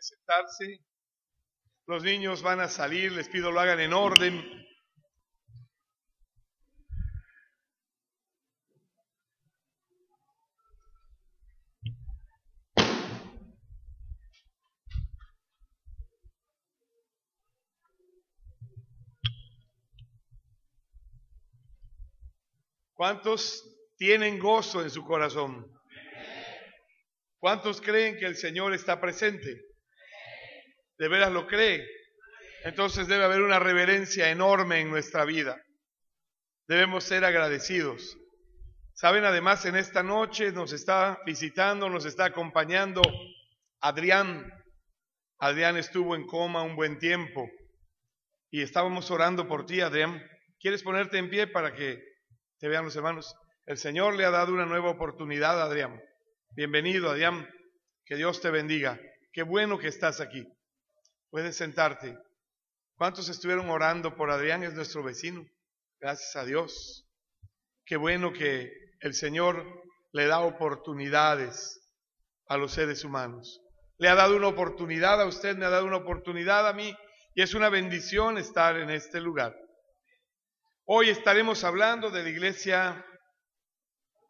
Sentarse. Los niños van a salir, les pido lo hagan en orden. ¿Cuántos tienen gozo en su corazón? ¿Cuántos creen que el Señor está presente? ¿De veras lo cree? Entonces debe haber una reverencia enorme en nuestra vida. Debemos ser agradecidos. Saben, además en esta noche nos está visitando, nos está acompañando Adrián. Adrián estuvo en coma un buen tiempo y estábamos orando por ti, Adrián. ¿Quieres ponerte en pie para que te vean los hermanos? El Señor le ha dado una nueva oportunidad a Adrián. Bienvenido, Adrián. Que Dios te bendiga. Qué bueno que estás aquí. Puedes sentarte. ¿Cuántos estuvieron orando por Adrián? Es nuestro vecino. Gracias a Dios. Qué bueno que el Señor le da oportunidades a los seres humanos. Le ha dado una oportunidad a usted, me ha dado una oportunidad a mí, y es una bendición estar en este lugar. Hoy estaremos hablando de la iglesia,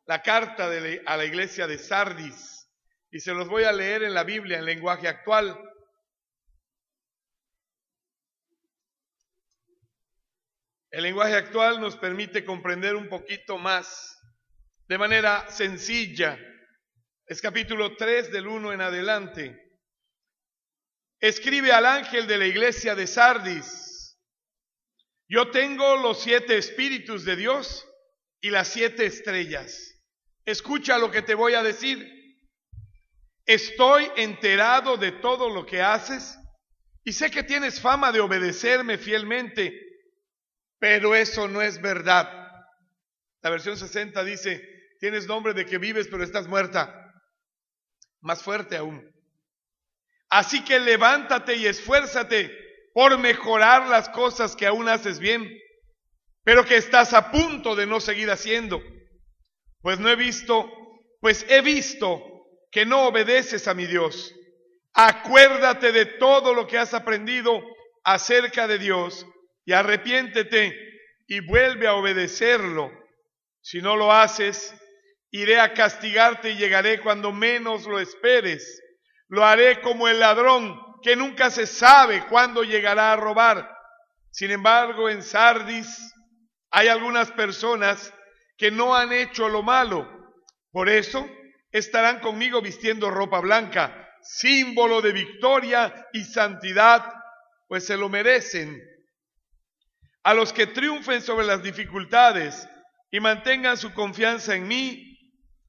la carta a la iglesia de Sardis, y se los voy a leer en la Biblia en lenguaje actual. El lenguaje actual nos permite comprender un poquito más, de manera sencilla. Es capítulo 3 del 1 en adelante. Escribe al ángel de la iglesia de Sardis: yo tengo los 7 espíritus de Dios y las 7 estrellas. Escucha lo que te voy a decir. Estoy enterado de todo lo que haces y sé que tienes fama de obedecerme fielmente, pero eso no es verdad. La versión 60 dice: tienes nombre de que vives, pero estás muerta. Más fuerte aún. Así que levántate y esfuérzate por mejorar las cosas que aún haces bien, pero que estás a punto de no seguir haciendo. Pues he visto que no obedeces a mi Dios. Acuérdate de todo lo que has aprendido acerca de Dios y arrepiéntete y vuelve a obedecerlo. Si no lo haces, iré a castigarte y llegaré cuando menos lo esperes. Lo haré como el ladrón, que nunca se sabe cuándo llegará a robar. Sin embargo, en Sardis hay algunas personas que no han hecho lo malo. Por eso estarán conmigo vistiendo ropa blanca, símbolo de victoria y santidad, pues se lo merecen. A los que triunfen sobre las dificultades y mantengan su confianza en mí,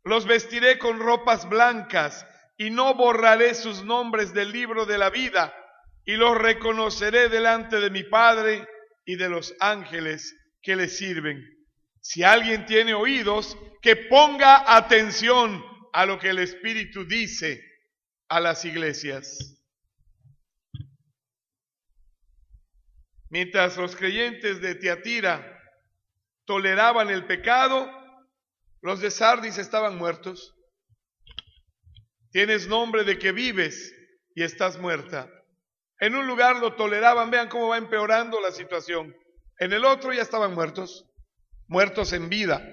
los vestiré con ropas blancas y no borraré sus nombres del libro de la vida, y los reconoceré delante de mi Padre y de los ángeles que le sirven. Si alguien tiene oídos, que ponga atención a lo que el Espíritu dice a las iglesias. Mientras los creyentes de Tiatira toleraban el pecado, los de Sardis estaban muertos. Tienes nombre de que vives y estás muerta. En un lugar lo toleraban, vean cómo va empeorando la situación. En el otro ya estaban muertos en vida.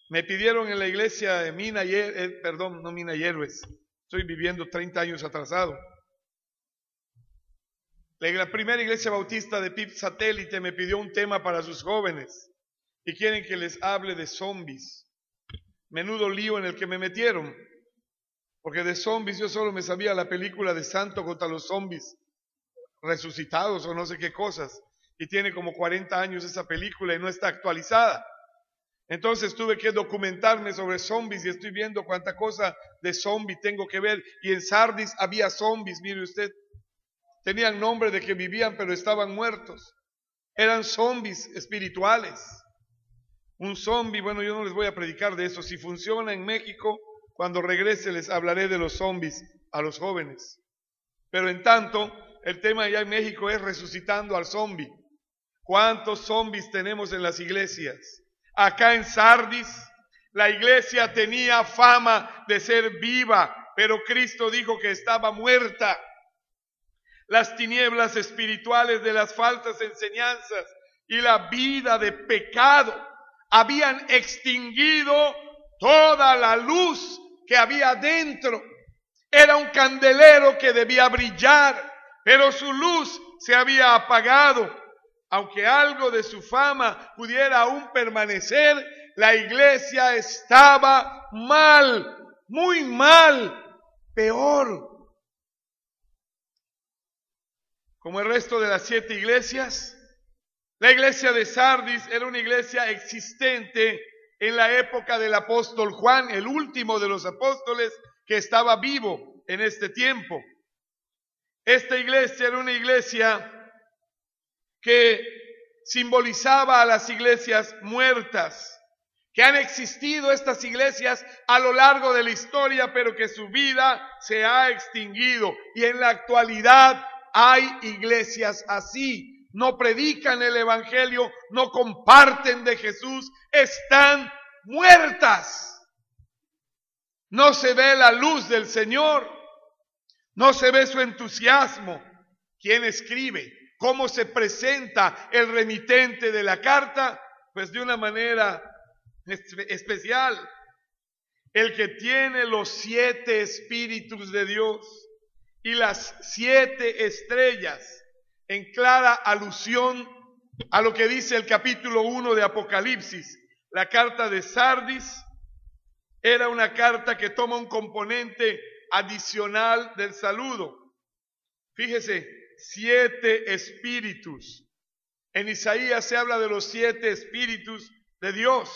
Me pidieron en la iglesia de Mina y Héroes. Estoy viviendo 30 años atrasado. La primera iglesia bautista de PIB Satélite me pidió un tema para sus jóvenes y quieren que les hable de zombies. Menudo lío en el que me metieron, porque de zombies yo solo me sabía la película de Santo contra los zombies resucitados o no sé qué cosas, y tiene como 40 años esa película y no está actualizada. Entonces tuve que documentarme sobre zombies y estoy viendo cuánta cosa de zombie tengo que ver. Y en Sardis había zombies, mire usted. Tenían nombre de que vivían, pero estaban muertos. Eran zombies espirituales. Un zombie, bueno, yo no les voy a predicar de eso. Si funciona en México, cuando regrese les hablaré de los zombies a los jóvenes. Pero en tanto, el tema allá en México es resucitando al zombie. ¿Cuántos zombies tenemos en las iglesias? Acá en Sardis, la iglesia tenía fama de ser viva, pero Cristo dijo que estaba muerta. Las tinieblas espirituales de las falsas enseñanzas y la vida de pecado habían extinguido toda la luz que había dentro. Era un candelero que debía brillar, pero su luz se había apagado. Aunque algo de su fama pudiera aún permanecer, la iglesia estaba mal, muy mal, peor. Como el resto de las 7 iglesias, la iglesia de Sardis era una iglesia existente en la época del apóstol Juan, el último de los apóstoles que estaba vivo en este tiempo. Esta iglesia era una iglesia que simbolizaba a las iglesias muertas, que han existido estas iglesias a lo largo de la historia, pero que su vida se ha extinguido. Y en la actualidad hay iglesias así. No predican el evangelio, no comparten de Jesús, están muertas. No se ve la luz del Señor, no se ve su entusiasmo. ¿Quién escribe? ¿Cómo se presenta el remitente de la carta? Pues de una manera especial. El que tiene los 7 espíritus de Dios y las 7 estrellas, en clara alusión a lo que dice el capítulo 1 de Apocalipsis. La carta de Sardis era una carta que toma un componente adicional del saludo. Fíjese, 7 espíritus. En Isaías se habla de los 7 espíritus de Dios.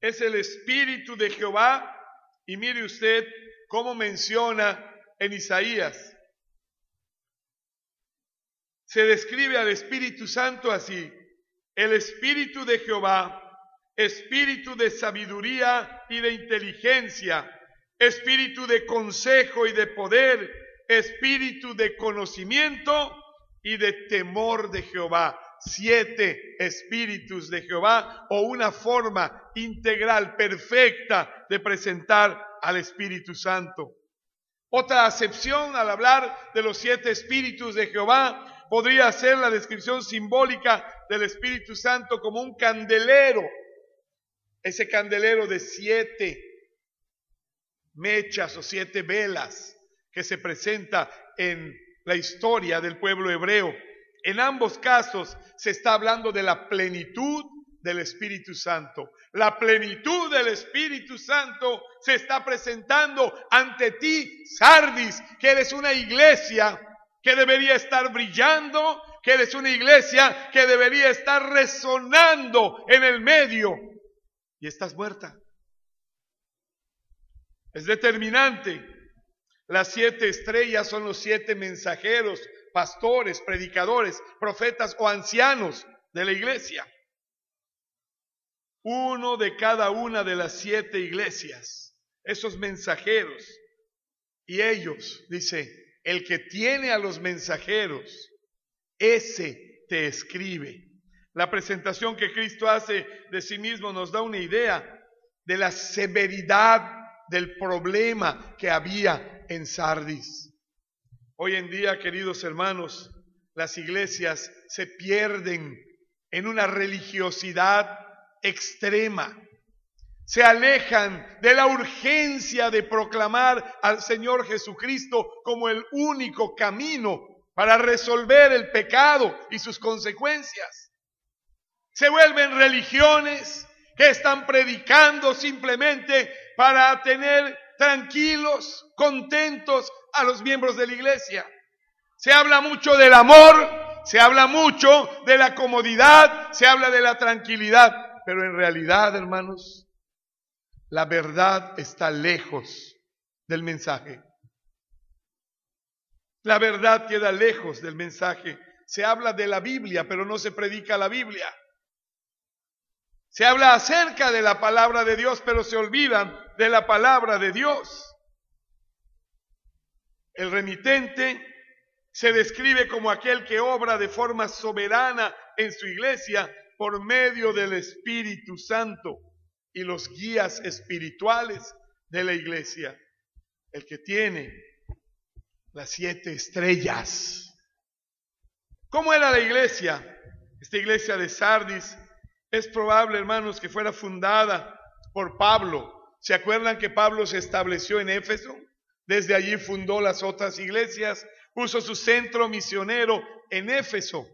Es el espíritu de Jehová, y mire usted cómo menciona en Isaías. Se describe al Espíritu Santo así: el espíritu de Jehová, espíritu de sabiduría y de inteligencia, espíritu de consejo y de poder, espíritu de conocimiento y de temor de Jehová. 7 espíritus de Jehová, o una forma integral, perfecta de presentar al Espíritu Santo. Otra acepción al hablar de los 7 espíritus de Jehová podría ser la descripción simbólica del Espíritu Santo como un candelero. Ese candelero de 7 mechas o 7 velas que se presenta en la historia del pueblo hebreo. En ambos casos se está hablando de la plenitud del Espíritu Santo. La plenitud del Espíritu Santo se está presentando ante ti, Sardis, que eres una iglesia que debería estar brillando, que eres una iglesia que debería estar resonando en el medio, y estás muerta. Es determinante. Las 7 estrellas son los 7 mensajeros, pastores, predicadores, profetas o ancianos de la iglesia. Uno de cada una de las 7 iglesias, esos mensajeros. Y ellos, dice, el que tiene a los mensajeros, ese te escribe. La presentación que Cristo hace de sí mismo nos da una idea de la severidad del problema que había en Sardis. Hoy en día, queridos hermanos, las iglesias se pierden en una religiosidad extrema. Se alejan de la urgencia de proclamar al Señor Jesucristo como el único camino para resolver el pecado y sus consecuencias. Se vuelven religiones que están predicando simplemente para tener tranquilos, contentos a los miembros de la iglesia. Se habla mucho del amor, se habla mucho de la comodidad, se habla de la tranquilidad, pero en realidad, hermanos, la verdad está lejos del mensaje. La verdad queda lejos del mensaje. Se habla de la Biblia, pero no se predica la Biblia. Se habla acerca de la palabra de Dios, pero se olvidan de la palabra de Dios. El remitente se describe como aquel que obra de forma soberana en su iglesia por medio del Espíritu Santo y los guías espirituales de la iglesia. el que tiene las 7 estrellas. ¿Cómo era la iglesia? Esta iglesia de Sardis es probable, hermanos, que fuera fundada por Pablo. ¿Se acuerdan que Pablo se estableció en Éfeso? Desde allí fundó las otras iglesias, puso su centro misionero en Éfeso.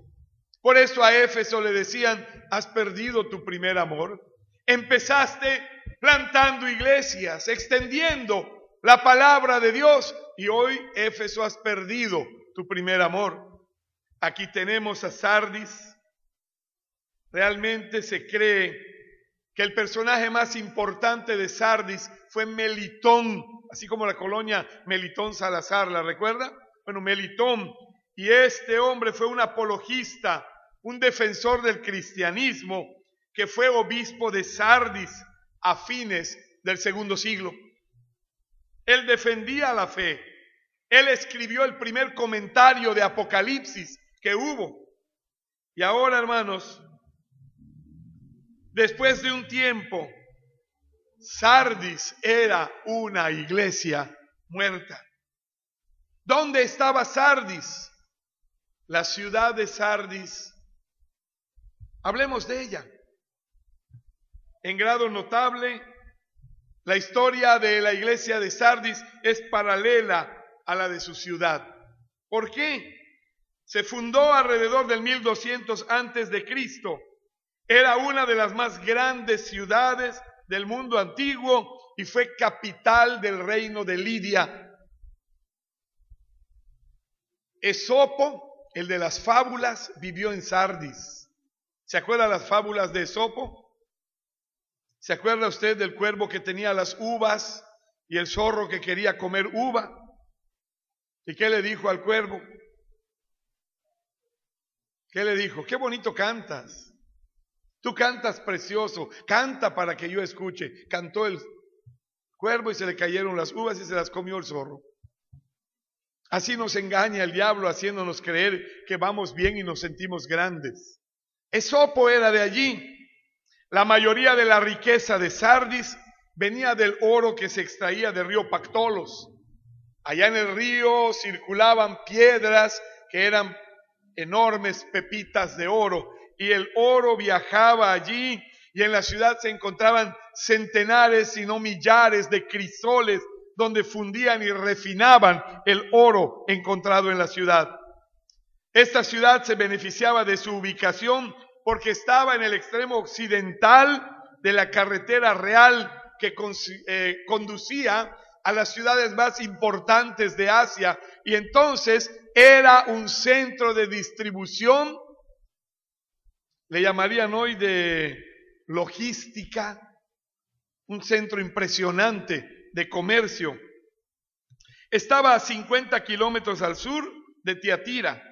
Por eso a Éfeso le decían: has perdido tu primer amor. Empezaste plantando iglesias, extendiendo la palabra de Dios, y hoy, Éfeso, has perdido tu primer amor. Aquí tenemos a Sardis. Realmente se cree que el personaje más importante de Sardis fue Melitón, así como la colonia Melitón Salazar, ¿la recuerda? Bueno, Melitón. Y este hombre fue un apologista, un defensor del cristianismo, que fue obispo de Sardis a fines del segundo siglo. Él defendía la fe. Él escribió el primer comentario de Apocalipsis que hubo. Y ahora, hermanos, después de un tiempo, Sardis era una iglesia muerta. ¿Dónde estaba Sardis? La ciudad de Sardis. Hablemos de ella. En grado notable, la historia de la iglesia de Sardis es paralela a la de su ciudad. ¿Por qué? Se fundó alrededor del 1200 antes de Cristo. Era una de las más grandes ciudades del mundo antiguo y fue capital del reino de Lidia. Esopo, el de las fábulas, vivió en Sardis. ¿Se acuerdan las fábulas de Esopo? ¿Se acuerda usted del cuervo que tenía las uvas y el zorro que quería comer uva? ¿Y qué le dijo al cuervo? ¿Qué le dijo? Qué bonito cantas. Tú cantas precioso. Canta para que yo escuche. Cantó el cuervo y se le cayeron las uvas y se las comió el zorro. Así nos engaña el diablo, haciéndonos creer que vamos bien y nos sentimos grandes. Esopo era de allí. La mayoría de la riqueza de Sardis venía del oro que se extraía del río Pactolos. Allá en el río circulaban piedras que eran enormes pepitas de oro, y el oro viajaba allí, y en la ciudad se encontraban centenares, si no millares de crisoles, donde fundían y refinaban el oro encontrado en la ciudad. Esta ciudad se beneficiaba de su ubicación porque estaba en el extremo occidental de la carretera real que conducía a las ciudades más importantes de Asia, y entonces era un centro de distribución, le llamarían hoy de logística, un centro impresionante de comercio. Estaba a 50 kilómetros al sur de Tiatira.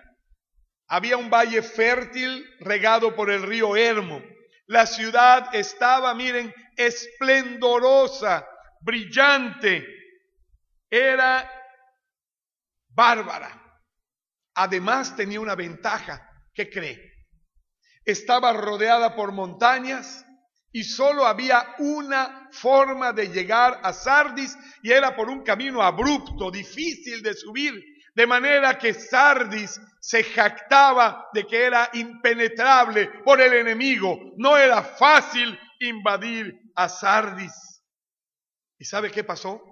Había un valle fértil regado por el río Hermo. La ciudad estaba, miren, esplendorosa, brillante. Era bárbara. Además tenía una ventaja. ¿Qué cree? Estaba rodeada por montañas y solo había una forma de llegar a Sardis, y era por un camino abrupto, difícil de subir, de manera que Sardis se jactaba de que era impenetrable por el enemigo. No era fácil invadir a Sardis. ¿Y sabe qué pasó?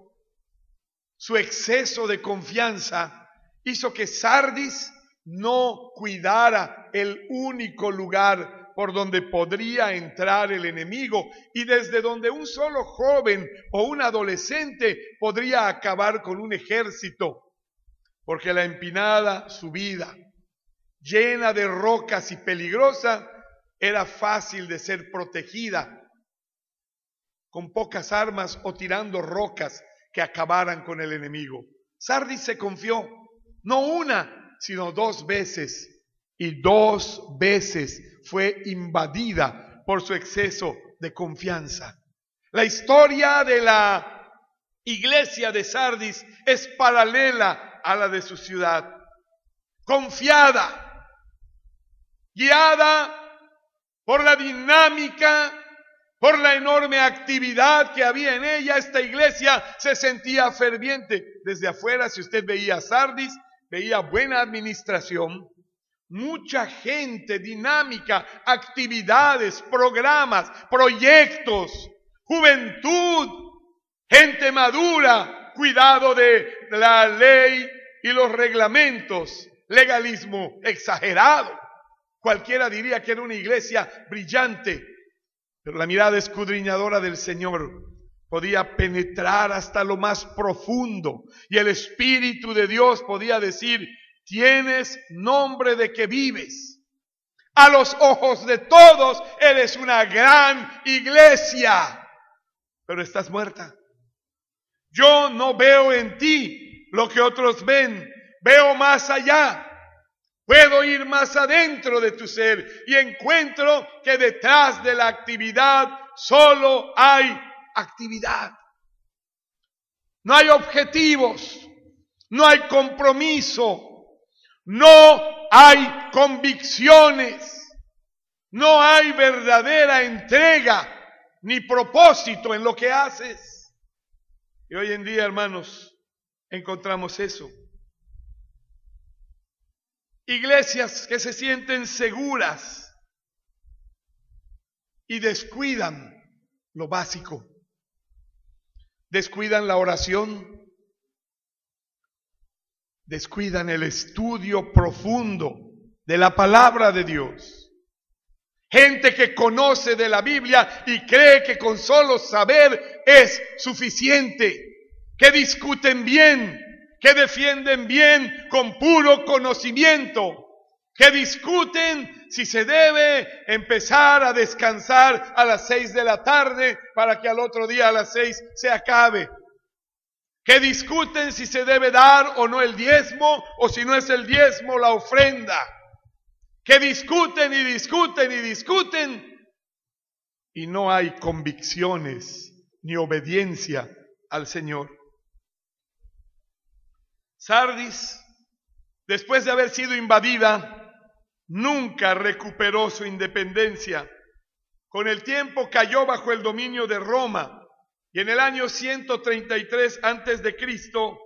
Su exceso de confianza hizo que Sardis no cuidara el único lugar por donde podría entrar el enemigo y desde donde un solo joven o un adolescente podría acabar con un ejército. Porque la empinada subida, llena de rocas y peligrosa, era fácil de ser protegida con pocas armas o tirando rocas que acabaran con el enemigo. Sardis se confió, no una, sino 2 veces, y 2 veces fue invadida por su exceso de confianza. La historia de la iglesia de Sardis es paralela a la de su ciudad. Confiada, guiada por la dinámica, Por la enorme actividad que había en ella, esta iglesia se sentía ferviente. Desde afuera, si usted veía Sardis, veía buena administración, mucha gente dinámica, actividades, programas, proyectos, juventud, gente madura, cuidado de la ley y los reglamentos, legalismo exagerado. Cualquiera diría que era una iglesia brillante, pero la mirada escudriñadora del Señor podía penetrar hasta lo más profundo y el Espíritu de Dios podía decir: tienes nombre de que vives. A los ojos de todos eres una gran iglesia, pero estás muerta. Yo no veo en ti lo que otros ven, veo más allá. Puedo ir más adentro de tu ser y encuentro que detrás de la actividad solo hay actividad. No hay objetivos, no hay compromiso, no hay convicciones, no hay verdadera entrega ni propósito en lo que haces. Y hoy en día, hermanos, encontramos eso. Iglesias que se sienten seguras y descuidan lo básico. Descuidan la oración, descuidan el estudio profundo de la palabra de Dios. Gente que conoce de la Biblia y cree que con solo saber es suficiente, que discuten bien, que defienden bien con puro conocimiento, que discuten si se debe empezar a descansar a las 6 de la tarde para que al otro día a las 6 se acabe, que discuten si se debe dar o no el diezmo, o si no es el diezmo la ofrenda, que discuten y discuten y discuten y no hay convicciones ni obediencia al Señor. Sardis, después de haber sido invadida, nunca recuperó su independencia. Con el tiempo cayó bajo el dominio de Roma y en el año 133 antes de Cristo,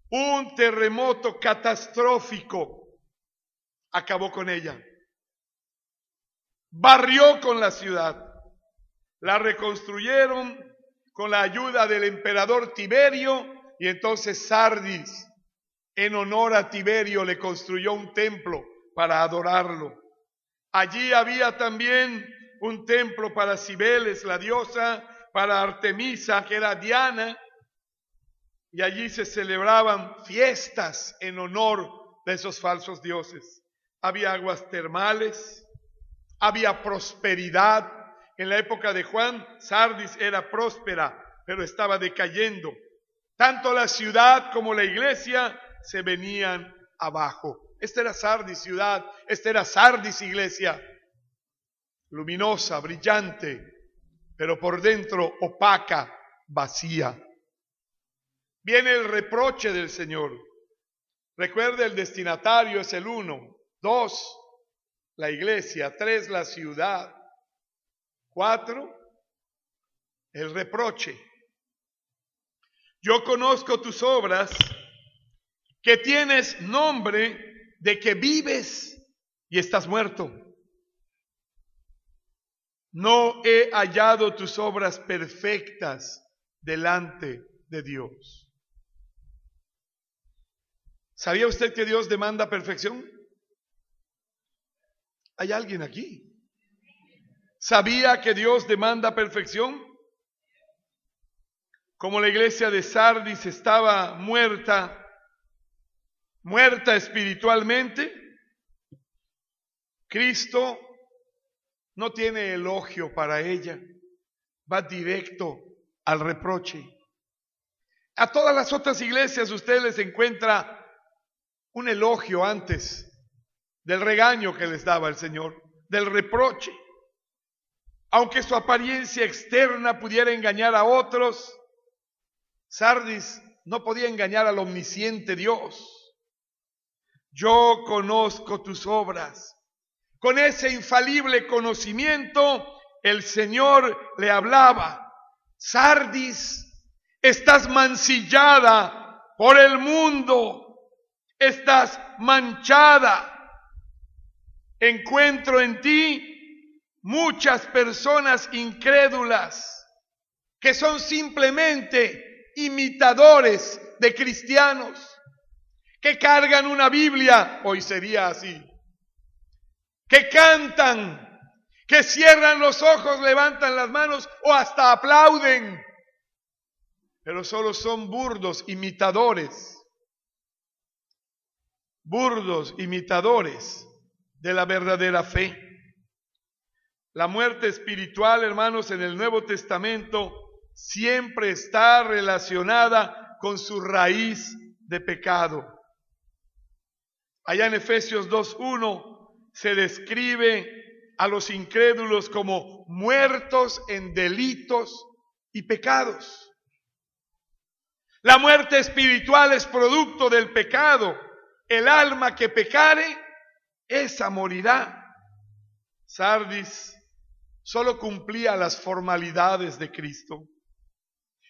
un terremoto catastrófico acabó con ella. Barrió con la ciudad. La reconstruyeron con la ayuda del emperador Tiberio. Y entonces Sardis, en honor a Tiberio, le construyó un templo para adorarlo. Allí había también un templo para Cibeles, la diosa, para Artemisa, que era Diana, y allí se celebraban fiestas en honor de esos falsos dioses. Había aguas termales, había prosperidad. En la época de Juan, Sardis era próspera, pero estaba decayendo. Tanto la ciudad como la iglesia se venían abajo. Esta era Sardis ciudad, esta era Sardis iglesia. Luminosa, brillante, pero por dentro opaca, vacía. Viene el reproche del Señor. Recuerde, el destinatario es el 1, 2, la iglesia, 3, la ciudad, 4, el reproche. Yo conozco tus obras, que tienes nombre de que vives y estás muerto. No he hallado tus obras perfectas delante de Dios. ¿Sabía usted que Dios demanda perfección? ¿Hay alguien aquí? ¿Sabía que Dios demanda perfección? Como la iglesia de Sardis estaba muerta espiritualmente, Cristo no tiene elogio para ella, va directo al reproche. A todas las otras iglesias usted les encuentra un elogio antes del regaño que les daba el Señor, del reproche. Aunque su apariencia externa pudiera engañar a otros, Sardis no podía engañar al omnisciente Dios. Yo conozco tus obras. Con ese infalible conocimiento, el Señor le hablaba: Sardis, estás mancillada por el mundo, estás manchada. Encuentro en ti muchas personas incrédulas que son simplemente imitadores de cristianos, que cargan una Biblia, hoy sería así, que cantan, que cierran los ojos, levantan las manos o hasta aplauden, pero solo son burdos imitadores de la verdadera fe. La muerte espiritual, hermanos, en el Nuevo Testamento siempre está relacionada con su raíz de pecado. Allá en Efesios 2:1 se describe a los incrédulos como muertos en delitos y pecados. La muerte espiritual es producto del pecado. El alma que pecare, esa morirá. Sardis solo cumplía las formalidades de Cristo.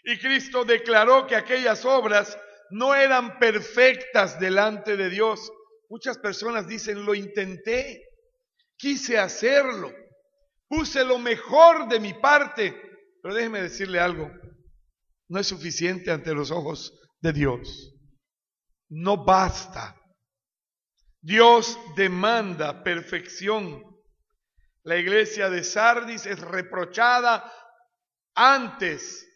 Y Cristo declaró que aquellas obras no eran perfectas delante de Dios. Muchas personas dicen: lo intenté, quise hacerlo, puse lo mejor de mi parte, pero déjeme decirle algo, no es suficiente ante los ojos de Dios. No basta. Dios demanda perfección. La iglesia de Sardis es reprochada antes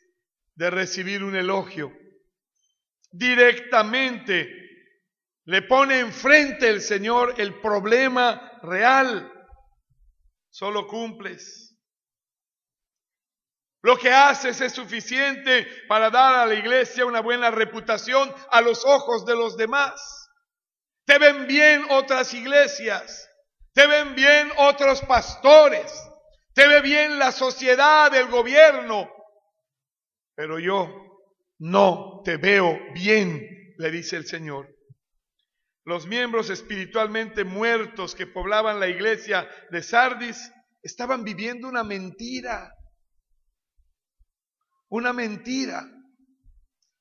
de recibir un elogio. Directamente le pone enfrente el Señor el problema real. Solo cumples. Lo que haces es suficiente para dar a la iglesia una buena reputación a los ojos de los demás. Te ven bien otras iglesias, te ven bien otros pastores, te ve bien la sociedad, el gobierno, pero yo no te veo bien, le dice el Señor. Los miembros espiritualmente muertos que poblaban la iglesia de Sardis estaban viviendo una mentira. Una mentira.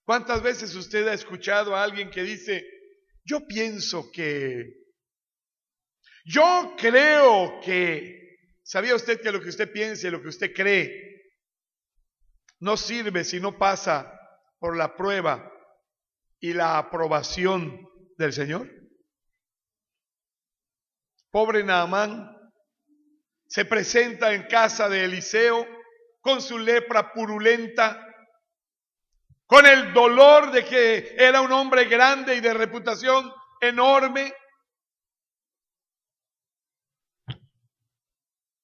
¿Cuántas veces usted ha escuchado a alguien que dice: yo pienso que, yo creo que? ¿Sabía usted que lo que usted piensa y lo que usted cree no sirve si no pasa por la prueba y la aprobación del Señor? Pobre Naamán se presenta en casa de Eliseo con su lepra purulenta, con el dolor de que era un hombre grande y de reputación enorme.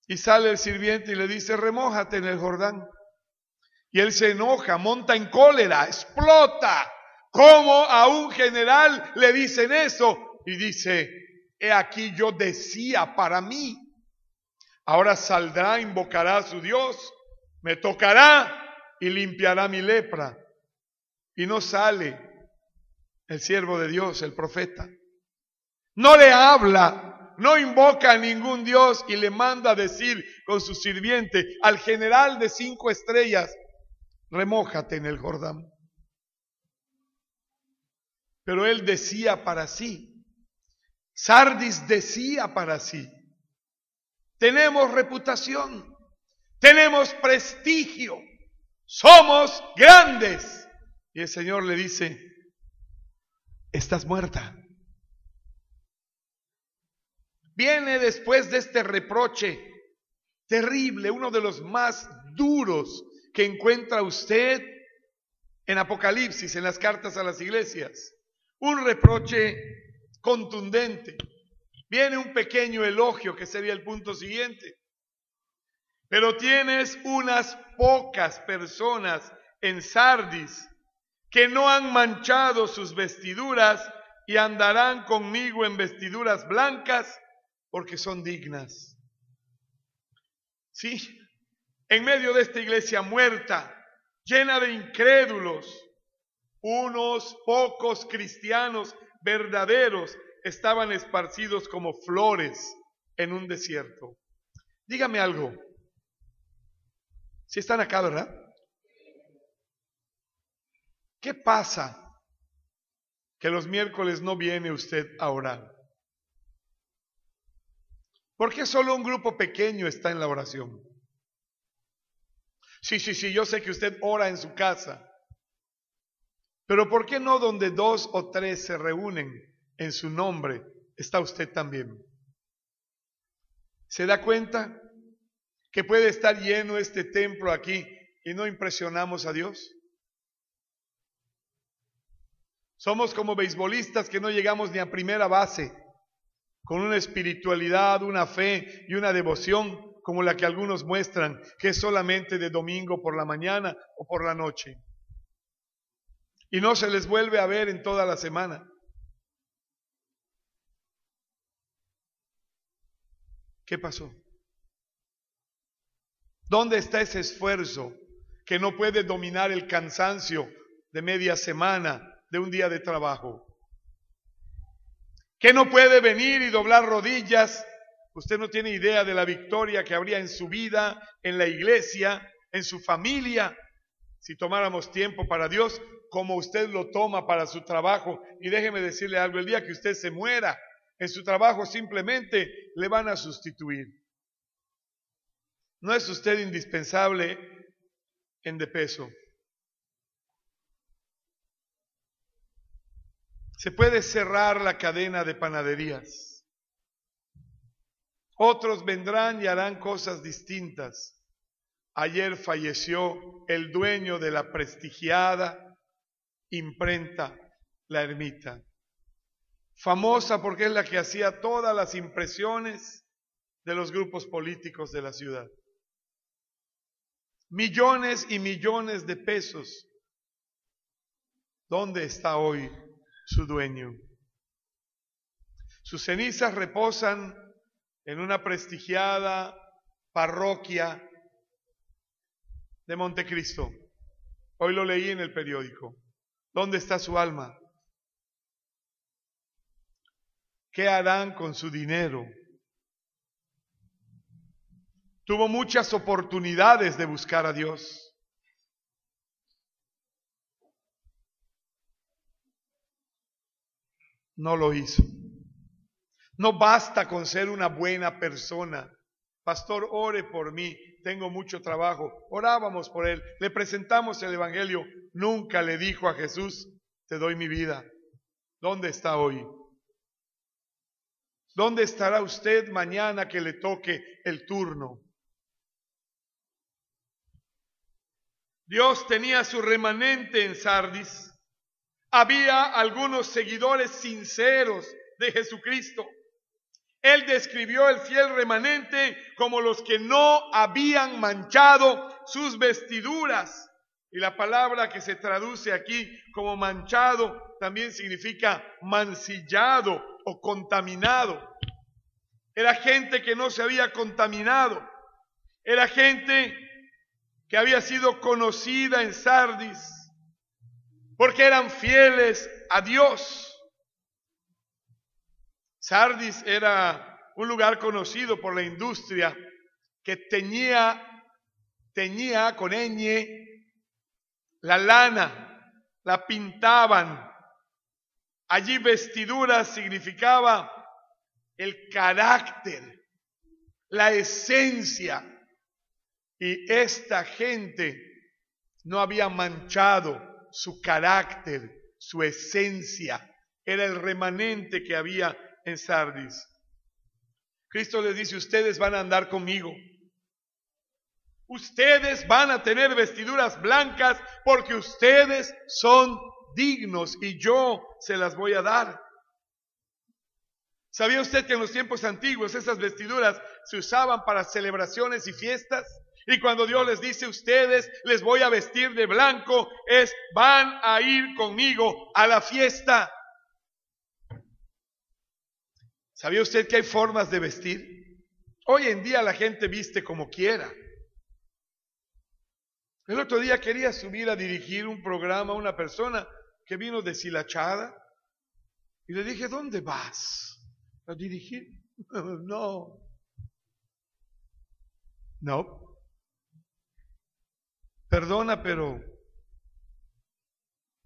Y sale el sirviente y le dice: remójate en el Jordán. Y él se enoja, monta en cólera, explota. ¿Cómo a un general le dicen eso? Y dice: he aquí, yo decía para mí, ahora saldrá, invocará a su Dios, me tocará y limpiará mi lepra. Y no sale el siervo de Dios, el profeta. No le habla, no invoca a ningún Dios y le manda a decir con su sirviente al general de 5 estrellas: remójate en el Jordán. Pero él decía para sí. Sardis decía para sí: tenemos reputación, tenemos prestigio, somos grandes. Y el Señor le dice: estás muerta. Viene después de este reproche terrible, uno de los más duros que encuentra usted en Apocalipsis, en las cartas a las iglesias. Un reproche contundente. Viene un pequeño elogio, que sería el punto siguiente. Pero tienes unas pocas personas en Sardis que no han manchado sus vestiduras y andarán conmigo en vestiduras blancas porque son dignas. Sí, en medio de esta iglesia muerta, llena de incrédulos, unos pocos cristianos verdaderos estaban esparcidos como flores en un desierto. Dígame algo, ¿Sí están acá, verdad? ¿Qué pasa que los miércoles no viene usted a orar? ¿Por qué solo un grupo pequeño está en la oración? Sí, yo sé que usted ora en su casa, pero ¿por qué no donde 2 o 3 se reúnen en su nombre, está usted también? ¿Se da cuenta que puede estar lleno este templo aquí y no impresionamos a Dios? Somos como beisbolistas que no llegamos ni a primera base, con una espiritualidad, una fe y una devoción como la que algunos muestran, que es solamente de domingo por la mañana o por la noche. Y no se les vuelve a ver en toda la semana. ¿Qué pasó? ¿Dónde está ese esfuerzo que no puede dominar el cansancio de media semana, de un día de trabajo? ¿Que no puede venir y doblar rodillas? Usted no tiene idea de la victoria que habría en su vida, en la iglesia, en su familia, si tomáramos tiempo para Dios, como usted lo toma para su trabajo. Y déjeme decirle algo, el día que usted se muera, en su trabajo simplemente le van a sustituir. No es usted indispensable en de peso. Se puede cerrar la cadena de panaderías. Otros vendrán y harán cosas distintas. Ayer falleció el dueño de la prestigiada imprenta La Ermita, famosa porque es la que hacía todas las impresiones de los grupos políticos de la ciudad. Millones y millones de pesos. ¿Dónde está hoy su dueño? Sus cenizas reposan en una prestigiada parroquia de Montecristo. Hoy lo leí en el periódico. ¿Dónde está su alma? ¿Qué harán con su dinero? Tuvo muchas oportunidades de buscar a Dios. No lo hizo. No basta con ser una buena persona. Pastor, ore por mí, tengo mucho trabajo. Orábamos por él, le presentamos el Evangelio. Nunca le dijo a Jesús, te doy mi vida. ¿Dónde está hoy? ¿Dónde estará usted mañana que le toque el turno? Dios tenía su remanente en Sardis. Había algunos seguidores sinceros de Jesucristo. Él describió el fiel remanente como los que no habían manchado sus vestiduras. Y la palabra que se traduce aquí como manchado también significa mancillado o contaminado. Era gente que no se había contaminado. Era gente que había sido conocida en Sardis porque eran fieles a Dios. Sardis era un lugar conocido por la industria que teñía con ñ la lana, la pintaban. Allí vestiduras significaba el carácter, la esencia. Y esta gente no había manchado su carácter, su esencia. Era el remanente que había en Sardis. Cristo les dice, ustedes van a andar conmigo. Ustedes van a tener vestiduras blancas porque ustedes son dignos y yo se las voy a dar. ¿Sabía usted que en los tiempos antiguos esas vestiduras se usaban para celebraciones y fiestas? Y cuando Dios les dice, ustedes les voy a vestir de blanco, van a ir conmigo a la fiesta. ¿Sabía usted que hay formas de vestir? Hoy en día la gente viste como quiera. El otro día quería subir a dirigir un programa a una persona que vino deshilachada. Y le dije, ¿dónde vas? ¿A dirigir? No. Perdona, pero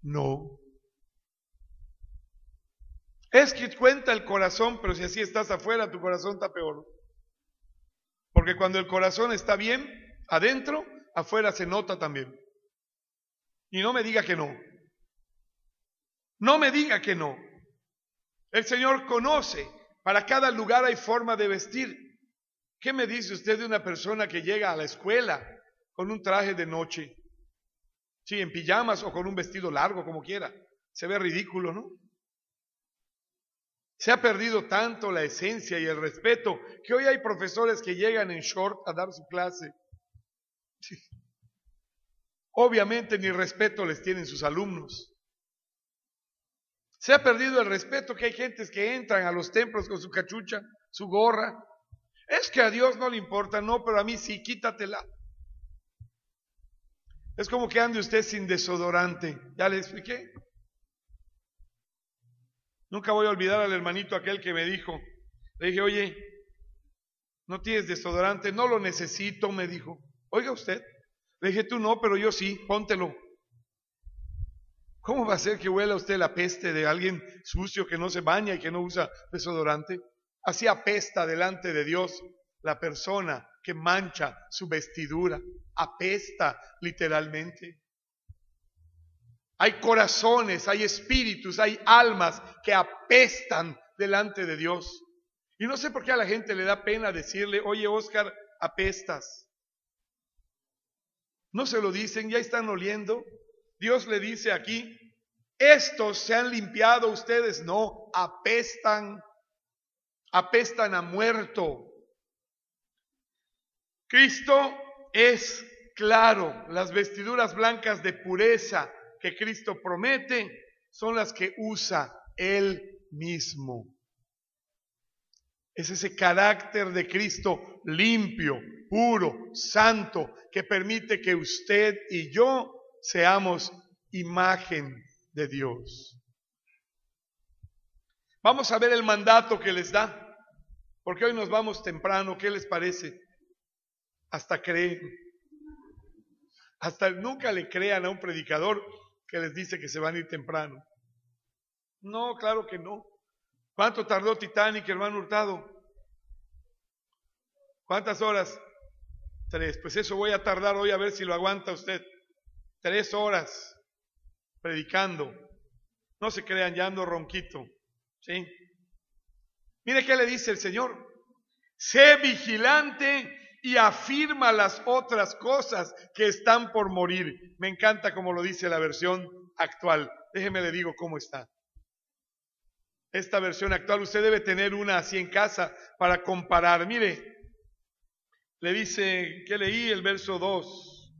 no. Es que cuenta el corazón, pero si así estás afuera, tu corazón está peor. Porque cuando el corazón está bien, adentro, afuera se nota también. Y no me diga que no. No me diga que no. El Señor conoce. Para cada lugar hay forma de vestir. ¿Qué me dice usted de una persona que llega a la escuela con un traje de noche? Sí, en pijamas o con un vestido largo, como quiera. Se ve ridículo, ¿no? Se ha perdido tanto la esencia y el respeto que hoy hay profesores que llegan en short a dar su clase. Sí. Obviamente ni respeto les tienen sus alumnos. Se ha perdido el respeto que hay gentes que entran a los templos con su cachucha, su gorra. Es que a Dios no le importa, no, pero a mí sí, quítatela. Es como que ande usted sin desodorante. ¿Ya le expliqué? Nunca voy a olvidar al hermanito aquel que me dijo, le dije, oye, ¿no tienes desodorante? No lo necesito, me dijo. Oiga usted, le dije, tú no, pero yo sí, póntelo. ¿Cómo va a ser que huela usted la peste de alguien sucio que no se baña y que no usa desodorante? Así apesta delante de Dios la persona que mancha su vestidura, apesta literalmente. Hay corazones, hay espíritus, hay almas que apestan delante de Dios. Y no sé por qué a la gente le da pena decirle, oye Oscar, apestas. No se lo dicen, ya están oliendo. Dios le dice aquí, estos se han limpiado, ustedes no, apestan, apestan a muerto. Cristo es claro, las vestiduras blancas de pureza que Cristo promete son las que usa Él mismo. Es ese carácter de Cristo limpio, puro, santo, que permite que usted y yo seamos imagen de Dios. Vamos a ver el mandato que les da, porque hoy nos vamos temprano. ¿Qué les parece? Hasta creen. Hasta nunca le crean a un predicador que les dice que se van a ir temprano. No, claro que no. ¿Cuánto tardó Titanic, hermano Hurtado? ¿Cuántas horas? 3. Pues eso voy a tardar hoy a ver si lo aguanta usted. 3 horas predicando. No se crean, ya ando ronquito. ¿Sí? Mire qué le dice el Señor. Sé vigilante y afirma las otras cosas que están por morir. Me encanta como lo dice la versión actual. Déjeme le digo cómo está. Esta versión actual, usted debe tener una así en casa para comparar. Mire, le dice, ¿qué leí? El verso 2.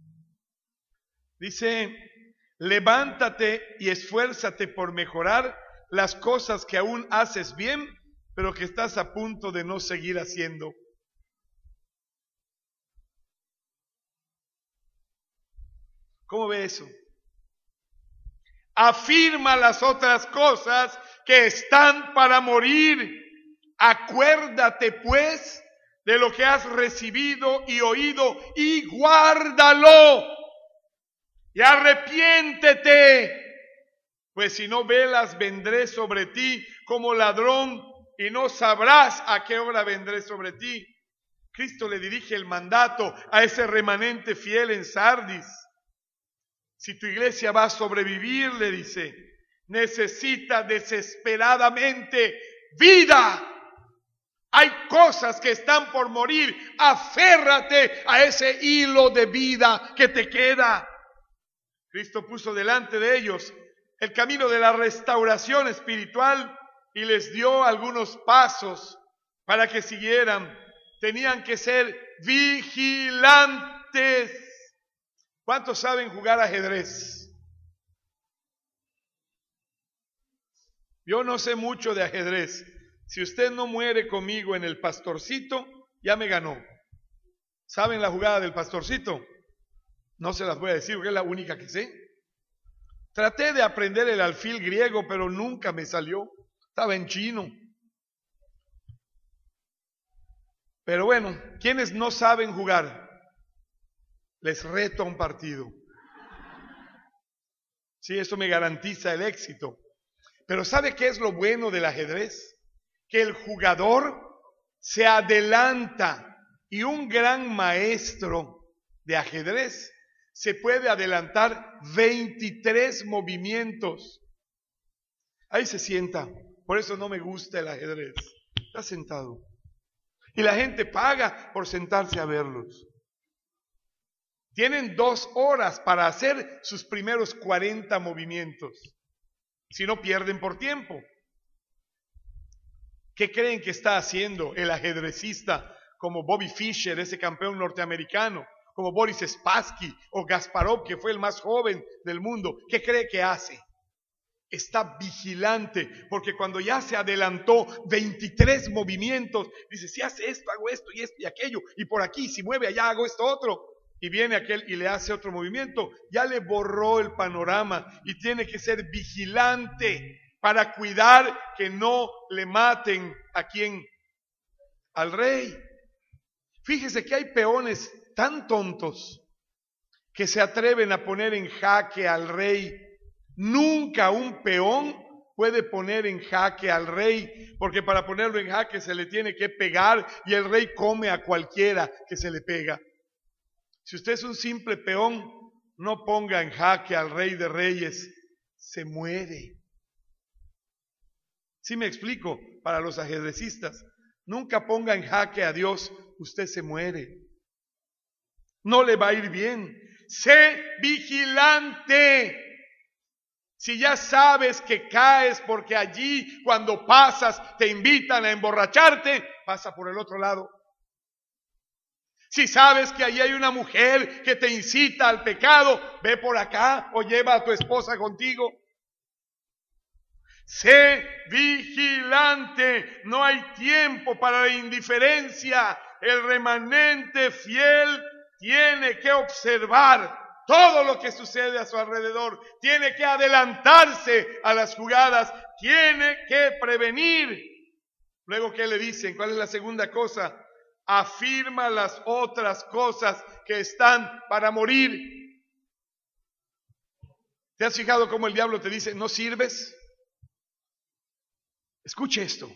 Dice, levántate y esfuérzate por mejorar las cosas que aún haces bien, pero que estás a punto de no seguir haciendo. ¿Cómo ve eso? Afirma las otras cosas que están para morir. Acuérdate pues de lo que has recibido y oído y guárdalo. Y arrepiéntete, pues si no velas vendré sobre ti como ladrón y no sabrás a qué hora vendré sobre ti. Cristo le dirige el mandato a ese remanente fiel en Sardis. Si tu iglesia va a sobrevivir, le dice, necesita desesperadamente vida. Hay cosas que están por morir. Aférrate a ese hilo de vida que te queda. Cristo puso delante de ellos el camino de la restauración espiritual y les dio algunos pasos para que siguieran. Tenían que ser vigilantes. ¿Cuántos saben jugar ajedrez? Yo no sé mucho de ajedrez. Si usted no muere conmigo en el pastorcito, ya me ganó. ¿Saben la jugada del pastorcito? No se las voy a decir porque es la única que sé. Traté de aprender el alfil griego, pero nunca me salió. Estaba en chino. Pero bueno, quienes no saben jugar, les reto a un partido. Sí, eso me garantiza el éxito. Pero ¿sabe qué es lo bueno del ajedrez? Que el jugador se adelanta y un gran maestro de ajedrez se puede adelantar 23 movimientos. Ahí se sienta. Por eso no me gusta el ajedrez. Está sentado. Y la gente paga por sentarse a verlos. Tienen 2 horas para hacer sus primeros 40 movimientos. Si no, pierden por tiempo. ¿Qué creen que está haciendo el ajedrecista como Bobby Fischer, ese campeón norteamericano, como Boris Spassky o Kasparov, que fue el más joven del mundo? ¿Qué cree que hace? Está vigilante, porque cuando ya se adelantó 23 movimientos, dice, si hace esto, hago esto y aquello, y por aquí, si mueve allá, hago esto otro. Y viene aquel y le hace otro movimiento, ya le borró el panorama y tiene que ser vigilante para cuidar que no le maten a quién, al rey. Fíjese que hay peones tan tontos que se atreven a poner en jaque al rey. Nunca un peón puede poner en jaque al rey, porque para ponerlo en jaque se le tiene que pegar y el rey come a cualquiera que se le pega. Si usted es un simple peón, no ponga en jaque al rey de reyes, se muere. ¿Sí me explico? Para los ajedrecistas, nunca ponga en jaque a Dios, usted se muere. No le va a ir bien. Sé vigilante. Si ya sabes que caes porque allí cuando pasas te invitan a emborracharte, pasa por el otro lado. Si sabes que allí hay una mujer que te incita al pecado, ve por acá o lleva a tu esposa contigo. Sé vigilante, no hay tiempo para la indiferencia. El remanente fiel tiene que observar todo lo que sucede a su alrededor, tiene que adelantarse a las jugadas, tiene que prevenir. Luego, ¿qué le dicen? ¿Cuál es la segunda cosa? Afirma las otras cosas que están para morir. ¿Te has fijado cómo el diablo te dice, no sirves? Escuche esto.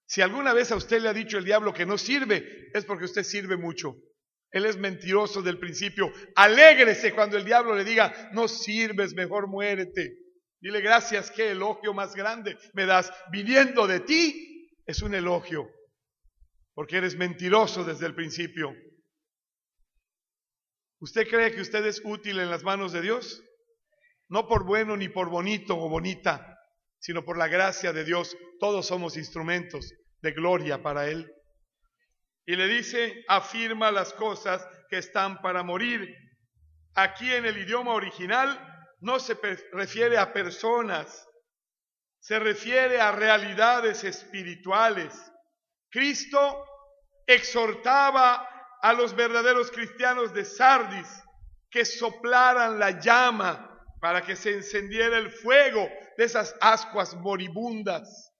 Si alguna vez a usted le ha dicho el diablo que no sirve, es porque usted sirve mucho. Él es mentiroso del principio. Alégrese cuando el diablo le diga, no sirves, mejor muérete. Dile, gracias, qué elogio más grande me das. Viniendo de ti, es un elogio. Porque eres mentiroso desde el principio. ¿Usted cree que usted es útil en las manos de Dios? No por bueno ni por bonito o bonita, sino por la gracia de Dios. Todos somos instrumentos de gloria para Él. Y le dice, afirma las cosas que están para morir. Aquí en el idioma original no se refiere a personas, se refiere a realidades espirituales. Cristo exhortaba a los verdaderos cristianos de Sardis que soplaran la llama para que se encendiera el fuego de esas ascuas moribundas.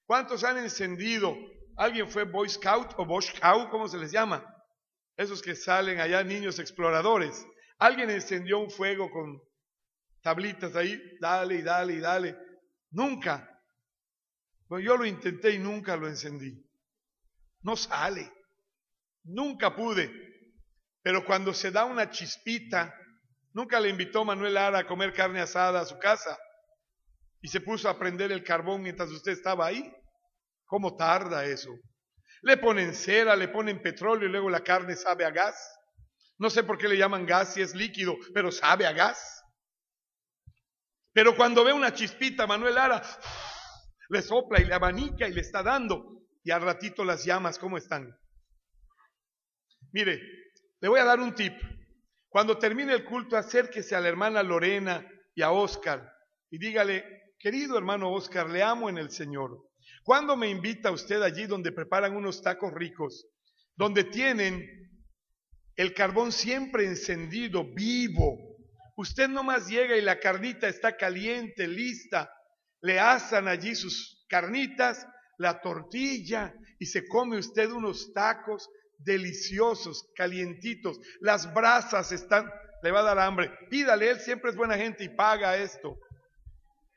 ¿Cuántos han encendido? ¿Alguien fue Boy Scout o Boy Scout? ¿Cómo se les llama? Esos que salen allá, niños exploradores. ¿Alguien encendió un fuego con tablitas ahí? Dale y dale y dale. Nunca. Bueno, yo lo intenté y nunca lo encendí. No sale. Nunca pude. Pero cuando se da una chispita, nunca le invitó Manuel Lara a comer carne asada a su casa y se puso a prender el carbón mientras usted estaba ahí. ¿Cómo tarda eso? Le ponen cera, le ponen petróleo y luego la carne sabe a gas. No sé por qué le llaman gas si es líquido, pero sabe a gas. Pero cuando ve una chispita, Manuel Lara le sopla y le abanica y le está dando. Y al ratito las llamas, ¿cómo están? Mire, le voy a dar un tip. Cuando termine el culto, acérquese a la hermana Lorena y a Oscar y dígale, querido hermano Oscar, le amo en el Señor. ¿Cuándo me invita usted allí donde preparan unos tacos ricos, donde tienen el carbón siempre encendido, vivo? Usted nomás llega y la carnita está caliente, lista. Le asan allí sus carnitas, la tortilla y se come usted unos tacos deliciosos, calientitos. Las brasas están le va a dar hambre. Pídale, él siempre es buena gente y paga esto.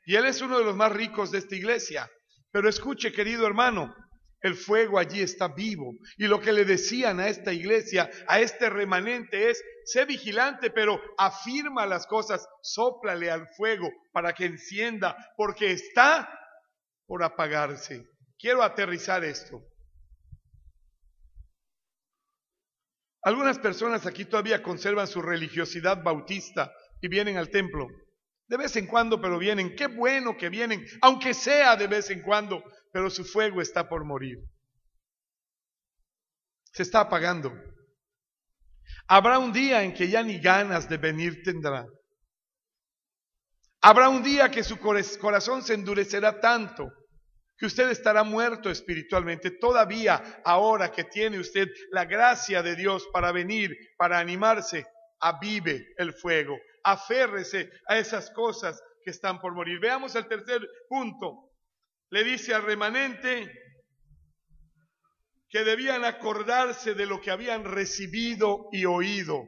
Y él es uno de los más ricos de esta iglesia. Pero escuche, querido hermano, el fuego allí está vivo. Y lo que le decían a esta iglesia, a este remanente es, sé vigilante, pero afirma las cosas, sóplale al fuego para que encienda, porque está por apagarse. Quiero aterrizar esto. Algunas personas aquí todavía conservan su religiosidad bautista y vienen al templo. De vez en cuando, pero vienen. Qué bueno que vienen, aunque sea de vez en cuando, pero su fuego está por morir. Se está apagando. Habrá un día en que ya ni ganas de venir tendrá. Habrá un día que su corazón se endurecerá tanto que usted estará muerto espiritualmente. Todavía, ahora que tiene usted la gracia de Dios para venir, para animarse, avive el fuego, aférrese a esas cosas que están por morir. Veamos el tercer punto. Le dice al remanente que debían acordarse de lo que habían recibido y oído.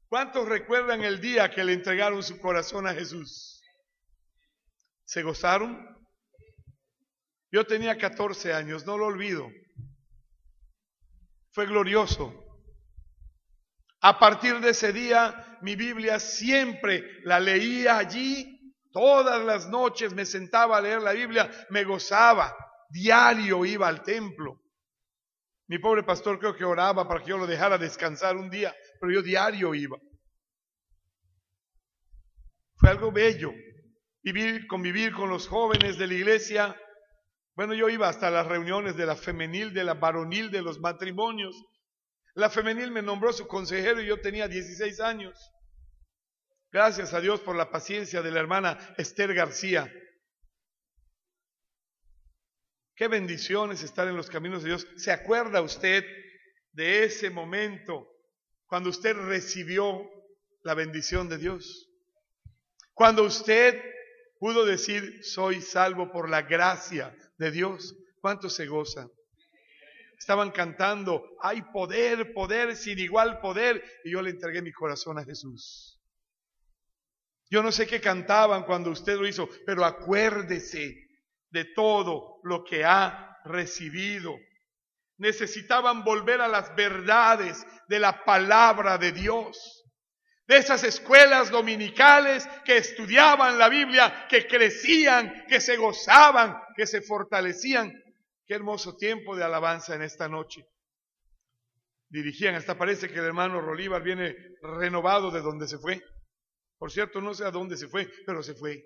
¿Cuántos recuerdan el día que le entregaron su corazón a Jesús? ¿Se gozaron? Yo tenía 14 años, no lo olvido. Fue glorioso. A partir de ese día, mi Biblia siempre la leía allí. Todas las noches me sentaba a leer la Biblia, me gozaba. Diario iba al templo. Mi pobre pastor creo que oraba para que yo lo dejara descansar un día, pero yo diario iba. Fue algo bello. Convivir con los jóvenes de la iglesia. Bueno, yo iba hasta las reuniones de la femenil, de la varonil, de los matrimonios. La femenil me nombró su consejero y yo tenía 16 años. Gracias a Dios por la paciencia de la hermana Esther García. Qué bendiciones estar en los caminos de Dios. ¿Se acuerda usted de ese momento cuando usted recibió la bendición de Dios? Cuando usted pudo decir, soy salvo por la gracia de Dios. ¿Cuánto se goza? Estaban cantando, hay poder, poder, sin igual poder. Y yo le entregué mi corazón a Jesús. Yo no sé qué cantaban cuando usted lo hizo, pero acuérdese de todo lo que ha recibido. Necesitaban volver a las verdades de la palabra de Dios. De esas escuelas dominicales que estudiaban la Biblia, que crecían, que se gozaban, que se fortalecían. Qué hermoso tiempo de alabanza en esta noche. Dirigían, hasta parece que el hermano Rolívar viene renovado de donde se fue. Por cierto, no sé a dónde se fue, pero se fue.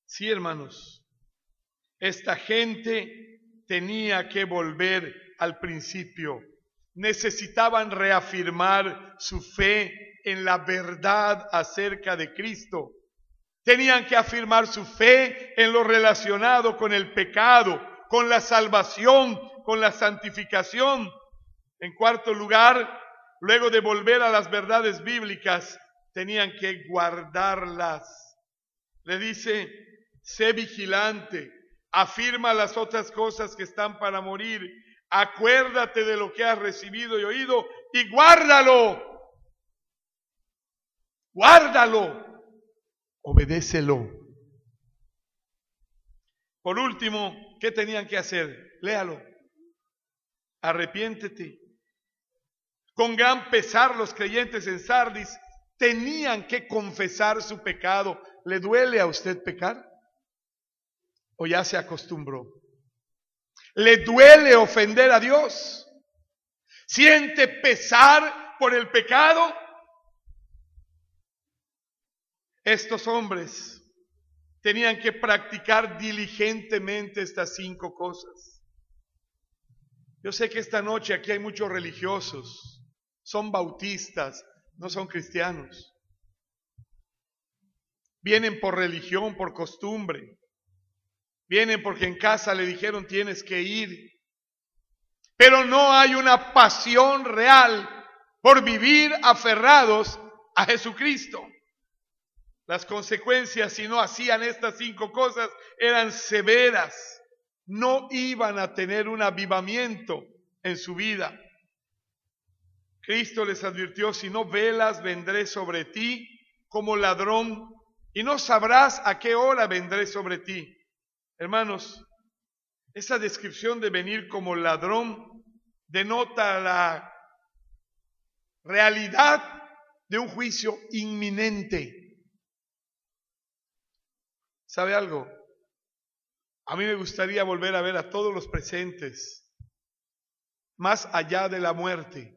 Sí, hermanos, esta gente tenía que volver al principio. Necesitaban reafirmar su fe en la verdad acerca de Cristo. Tenían que afirmar su fe en lo relacionado con el pecado, con la salvación, con la santificación. En cuarto lugar, luego de volver a las verdades bíblicas, tenían que guardarlas. Le dice, sé vigilante, afirma las otras cosas que están para morir. Acuérdate de lo que has recibido y oído y guárdalo. Guárdalo. Obedécelo. Por último, ¿qué tenían que hacer? Léalo. Arrepiéntete. Con gran pesar los creyentes en Sardis tenían que confesar su pecado. ¿Le duele a usted pecar? ¿O ya se acostumbró? ¿Le duele ofender a Dios? ¿Siente pesar por el pecado? Estos hombres tenían que practicar diligentemente estas 5 cosas. Yo sé que esta noche aquí hay muchos religiosos, son bautistas, no son cristianos. Vienen por religión, por costumbre. Vienen porque en casa le dijeron tienes que ir. Pero no hay una pasión real por vivir aferrados a Jesucristo. Las consecuencias si no hacían estas 5 cosas eran severas. No iban a tener un avivamiento en su vida. Cristo les advirtió, si no velas, vendré sobre ti como ladrón y no sabrás a qué hora vendré sobre ti. Hermanos, esa descripción de venir como ladrón denota la realidad de un juicio inminente. ¿Sabe algo? A mí me gustaría volver a ver a todos los presentes, más allá de la muerte.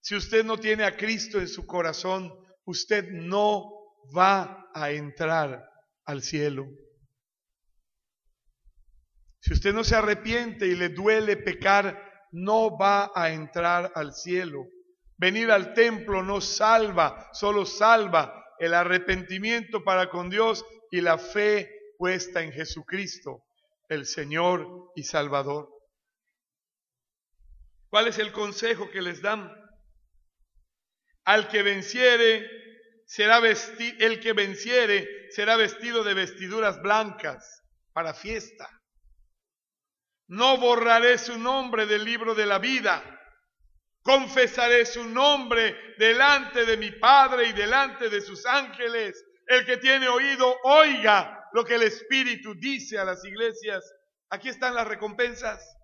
Si usted no tiene a Cristo en su corazón, usted no va a entrar al cielo. Si usted no se arrepiente y le duele pecar, no va a entrar al cielo. Venir al templo no salva, solo salva el arrepentimiento para con Dios y la fe puesta en Jesucristo, el Señor y Salvador. ¿Cuál es el consejo que les dan? Al que venciere el que venciere será vestido de vestiduras blancas para fiesta. No borraré su nombre del libro de la vida. Confesaré su nombre delante de mi Padre y delante de sus ángeles. El que tiene oído, oiga lo que el Espíritu dice a las iglesias. Aquí están las recompensas.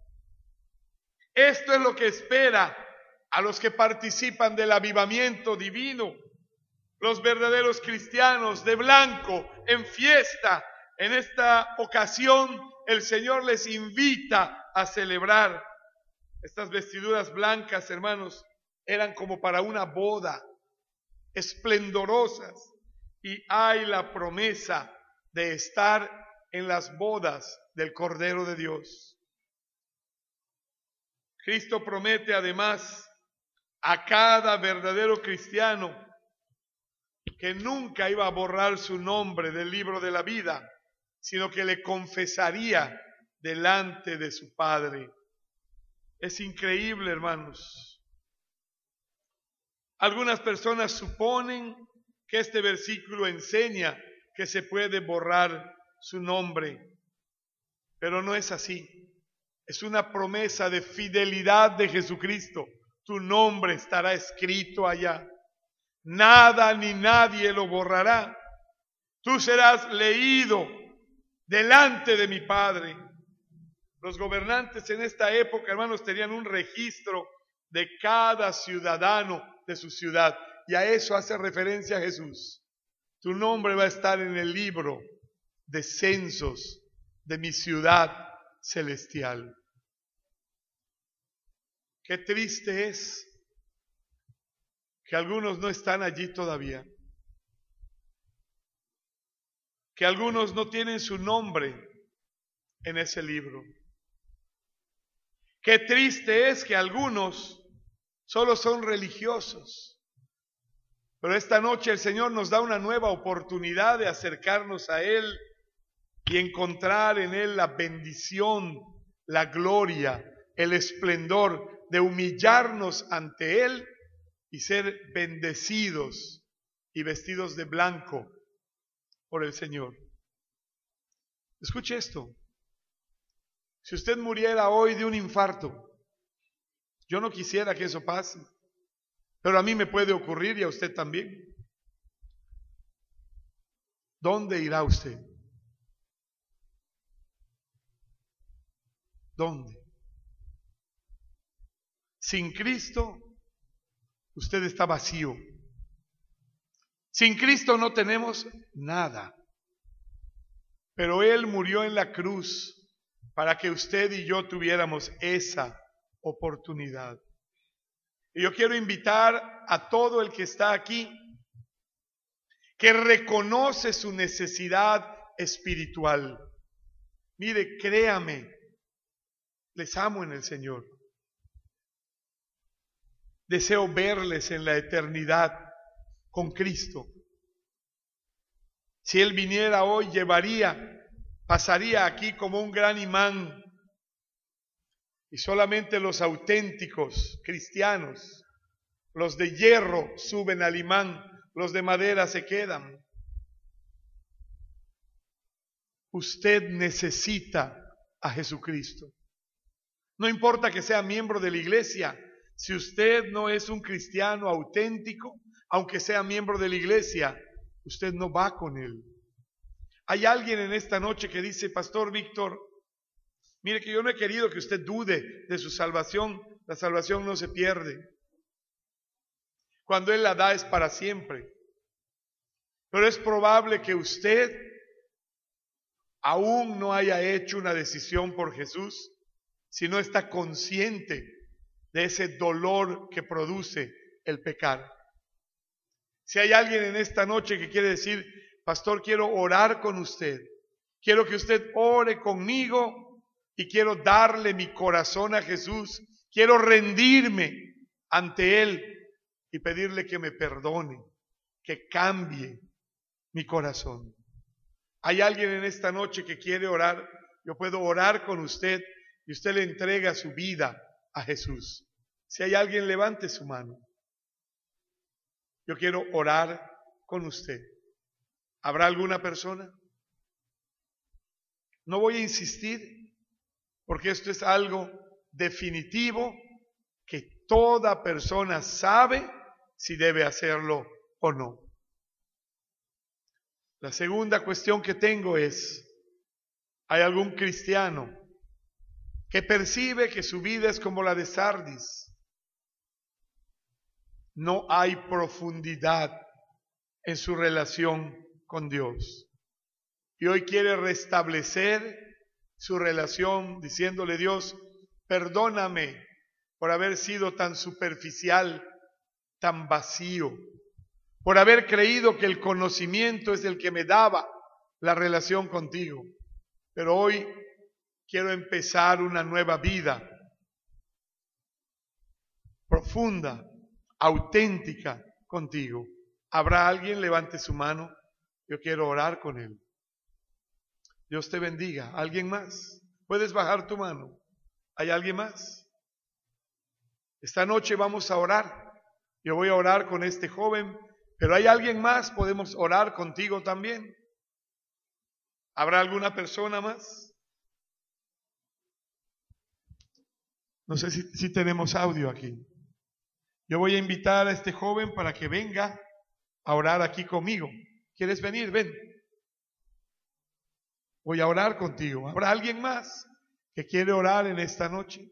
Esto es lo que espera a los que participan del avivamiento divino. Los verdaderos cristianos de blanco en fiesta. En esta ocasión el Señor les invita a celebrar. Estas vestiduras blancas, hermanos, eran como para una boda, esplendorosas. Y hay la promesa de estar en las bodas del Cordero de Dios. Cristo promete además a cada verdadero cristiano que nunca iba a borrar su nombre del libro de la vida, sino que le confesaría delante de su Padre. Es increíble, hermanos. Algunas personas suponen que este versículo enseña que se puede borrar su nombre, pero no es así. Es una promesa de fidelidad de Jesucristo. Tu nombre estará escrito allá. Nada ni nadie lo borrará. Tú serás leído delante de mi Padre. Los gobernantes en esta época, hermanos, tenían un registro de cada ciudadano de su ciudad. Y a eso hace referencia Jesús. Tu nombre va a estar en el libro de censos de mi ciudad celestial. Qué triste es que algunos no están allí todavía. Que algunos no tienen su nombre en ese libro. Qué triste es que algunos solo son religiosos. Pero esta noche el Señor nos da una nueva oportunidad de acercarnos a Él y encontrar en Él la bendición, la gloria, el esplendor de humillarnos ante Él y ser bendecidos y vestidos de blanco por el Señor. Escuche esto. Si usted muriera hoy de un infarto, yo no quisiera que eso pase, pero a mí me puede ocurrir y a usted también. ¿Dónde irá usted? ¿Dónde? Sin Cristo, usted está vacío. Sin Cristo no tenemos nada. Pero Él murió en la cruz para que usted y yo tuviéramos esa oportunidad. Y yo quiero invitar a todo el que está aquí, que reconoce su necesidad espiritual. Mire, créame, les amo en el Señor. Deseo verles en la eternidad con Cristo. Si Él viniera hoy, pasaría aquí como un gran imán. Y solamente los auténticos cristianos, los de hierro, suben al imán, los de madera se quedan. Usted necesita a Jesucristo. No importa que sea miembro de la iglesia, Si usted no es un cristiano auténtico, aunque sea miembro de la iglesia, usted no va con Él. Hay alguien en esta noche que dice, Pastor Víctor, mire que yo no he querido que usted dude de su salvación. La salvación no se pierde. Cuando Él la da es para siempre. Pero es probable que usted aún no haya hecho una decisión por Jesús si no está consciente de ese dolor que produce el pecar. Si hay alguien en esta noche que quiere decir, Pastor, quiero orar con usted, quiero que usted ore conmigo y quiero darle mi corazón a Jesús, quiero rendirme ante Él y pedirle que me perdone, que cambie mi corazón. Hay alguien en esta noche que quiere orar, yo puedo orar con usted y usted le entrega su vida a Jesús. Si hay alguien, levante su mano. Yo quiero orar con usted. ¿Habrá alguna persona? No voy a insistir porque esto es algo definitivo que toda persona sabe si debe hacerlo o no. La segunda cuestión que tengo es, ¿hay algún cristiano que percibe que su vida es como la de Sardis? No hay profundidad en su relación con Dios. Y hoy quiere restablecer su relación diciéndole, Dios, perdóname por haber sido tan superficial, tan vacío, por haber creído que el conocimiento es el que me daba la relación contigo. Pero hoy quiero empezar una nueva vida, profunda, auténtica contigo. ¿Habrá alguien? Levante su mano. Yo quiero orar con él. Dios te bendiga. ¿Alguien más? ¿Puedes bajar tu mano? ¿Hay alguien más? Esta noche vamos a orar. Yo voy a orar con este joven, pero ¿hay alguien más? ¿Podemos orar contigo también? ¿Habrá alguna persona más? No sé si tenemos audio aquí. Yo voy a invitar a este joven para que venga a orar aquí conmigo. ¿Quieres venir? Ven. Voy a orar contigo. ¿Habrá alguien más que quiere orar en esta noche?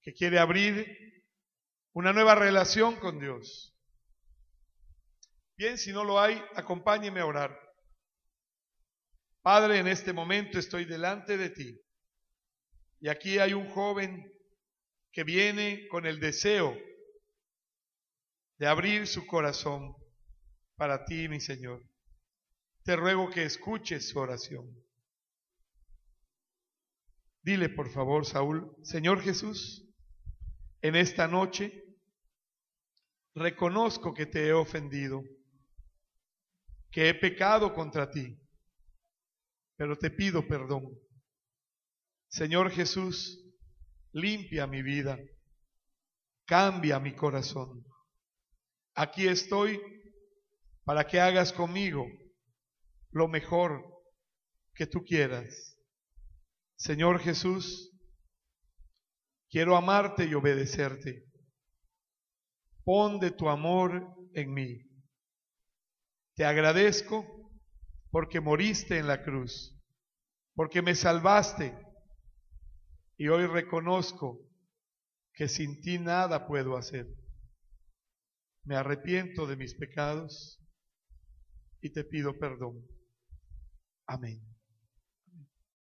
Que quiere abrir una nueva relación con Dios. Bien, si no lo hay, acompáñeme a orar. Padre, en este momento estoy delante de ti. Y aquí hay un joven que viene con el deseo de abrir su corazón para ti, mi Señor. Te ruego que escuches su oración. Dile, por favor, Saúl, Señor Jesús, en esta noche reconozco que te he ofendido, que he pecado contra ti, pero te pido perdón. Señor Jesús, limpia mi vida, cambia mi corazón. Aquí estoy para que hagas conmigo lo mejor que tú quieras. Señor Jesús, quiero amarte y obedecerte. Pon de tu amor en mí. Te agradezco porque moriste en la cruz, porque me salvaste y hoy reconozco que sin ti nada puedo hacer. Me arrepiento de mis pecados y te pido perdón. Amén.